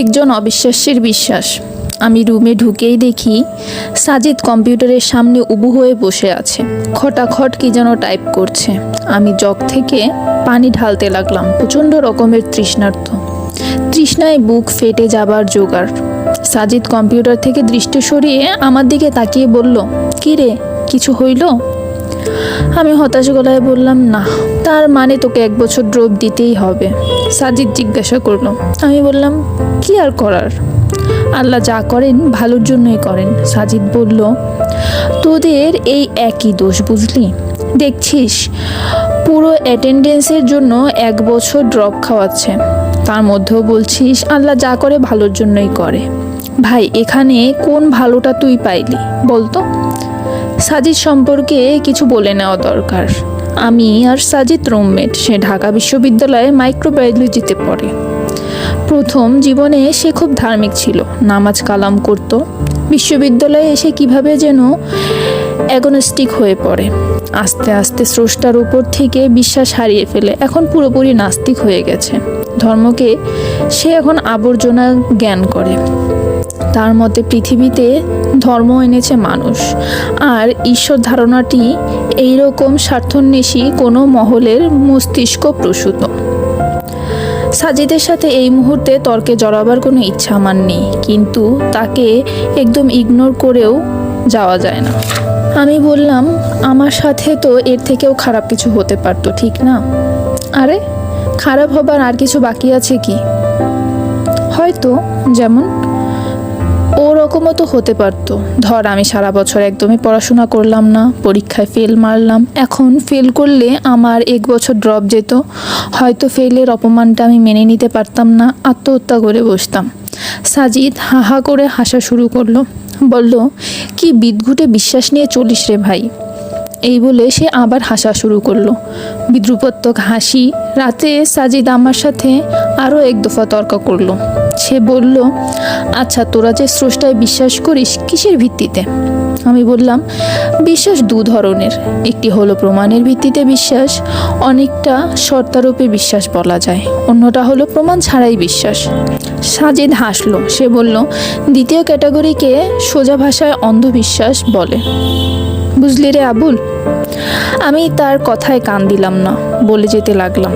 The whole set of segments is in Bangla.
একজন অবিশ্বাস্যের বিশ্বাস। আমি রুমে ঢুকেই দেখি সাজিদ কম্পিউটারের সামনে উবু হয়ে বসে আছে, খটাখট কি যেন টাইপ করছে। আমি জগ থেকে পানি ঢালতে লাগলাম, প্রচণ্ড রকমের তৃষ্ণায় বুক ফেটে যাবার জোগাড়। সাজিদ কম্পিউটার থেকে দৃষ্টি সরিয়ে আমার দিকে তাকিয়ে বলল, কি রে, কিছু হইল? আমি হতাশ গলায় বললাম, না। তার মানে তোকে 1 বছর ড্রপ দিতেই হবে? সাজিদ জিজ্ঞাসা করলো। আমি বললাম, কি আর করার, আল্লাহ যা করেন ভালোর জন্যই করেন। সাজিদ বলল, তোদের এই একই দোষ, বুঝলি? দেখছিস পুরো অ্যাটেন্ডেন্সের জন্য 1 বছর ড্রপ খাওয়াচ্ছে, তার মধ্যেও বলছিস আল্লাহ যা করে ভালোর জন্যই করে। ভাই, এখানে কোন ভালোটা তুই পাইলি বলতো? সাজিদ সম্পর্কে কিছু বলে নেওয়া দরকার। আমি আর সাজিদ রুমমেট। সে ঢাকা বিশ্ববিদ্যালয়ে মাইক্রোবায়োলজিতে পড়ে। প্রথম জীবনে সে খুব ধার্মিক ছিল, নামাজ কালাম করত। বিশ্ববিদ্যালয়ে এসে কিভাবে যেন অ্যাগনস্টিক হয়ে পড়ে। আস্তে আস্তে স্রষ্টার উপর থেকে বিশ্বাস হারিয়ে ফেলে। এখন পুরোপুরি নাস্তিক হয়ে গেছে। ধর্মকে সে এখন আবর্জনা জ্ঞান করে। তার মতে পৃথিবীতে ধর্ম এনেছে মানুষ, আর ঈশ্বর ধারণাটি এইরকম স্বার্থন্বেষী কোনো মহলের মস্তিষ্ক প্রসূত। সাজিদের সাথে এই মুহূর্তে তর্কে জড়াবার কোনো ইচ্ছা আমার নেই, কিন্তু তাকে একদম ইগনোর করেও যাওয়া যায় না। আমি বললাম, আমার সাথে তো এর থেকেও খারাপ কিছু হতে পারতো, ঠিক না? আরে, খারাপ হবার আর কিছু বাকি আছে কি? হয়তো, যেমন ওরকমও তো হতে পারতো। ধর, আমি সারা বছর একদমই পড়াশোনা করলাম না, পরীক্ষায় ফেল মারলাম। এখন ফেল করলে আমার 1 বছর ড্রপ যেত। হয়তো ফেলের অপমানটা আমি মেনে নিতে পারতাম না, আত্মহত্যা করে বসতাম। সাজিদ হাহা করে হাসা শুরু করলো, বলল, কি বিদঘুটে বিশ্বাস নিয়ে চলিস রে ভাই। এই বলে সে আবার হাসা শুরু করলো, বিদ্রুপাত্মক হাসি। রাতে সাজিদ আমার সাথে আরও 1 দফা তর্ক করলো। সে বলল, আচ্ছা, তোরা যে স্রষ্টায় বিশ্বাস করিস, কিসের ভিত্তিতে? আমি বললাম, বিশ্বাস 2 ধরনের। একটি হলো প্রমাণের ভিত্তিতে বিশ্বাস, অনেকটা শর্তারোপে বিশ্বাস বলা যায়। অন্যটা হলো প্রমাণ ছাড়াই বিশ্বাস। সাজিদ হাসলো। সে বলল, দ্বিতীয় ক্যাটাগরিকে সোজা ভাষায় অন্ধবিশ্বাস বলে। বুঝলি রে আবুল? আমি তার কথায় কান দিলাম না, বলে যেতে লাগলাম,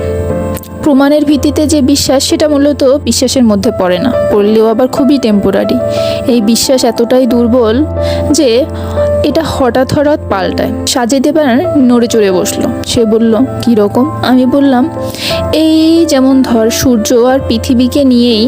প্রমাণের ভিত্তিতে যে বিশ্বাস, সেটা মূলত বিশ্বাসের মধ্যে পড়ে না, পড়লেও আবার খুবই টেম্পোরারি। এই বিশ্বাস এতটাই দুর্বল যে এটা হঠাৎ পাল্টায়। সাজিদ এবার নড়ে চড়ে বসলো। সে বলল, কী রকম? আমি বললাম, এই যেমন ধর, সূর্য আর পৃথিবীকে নিয়েই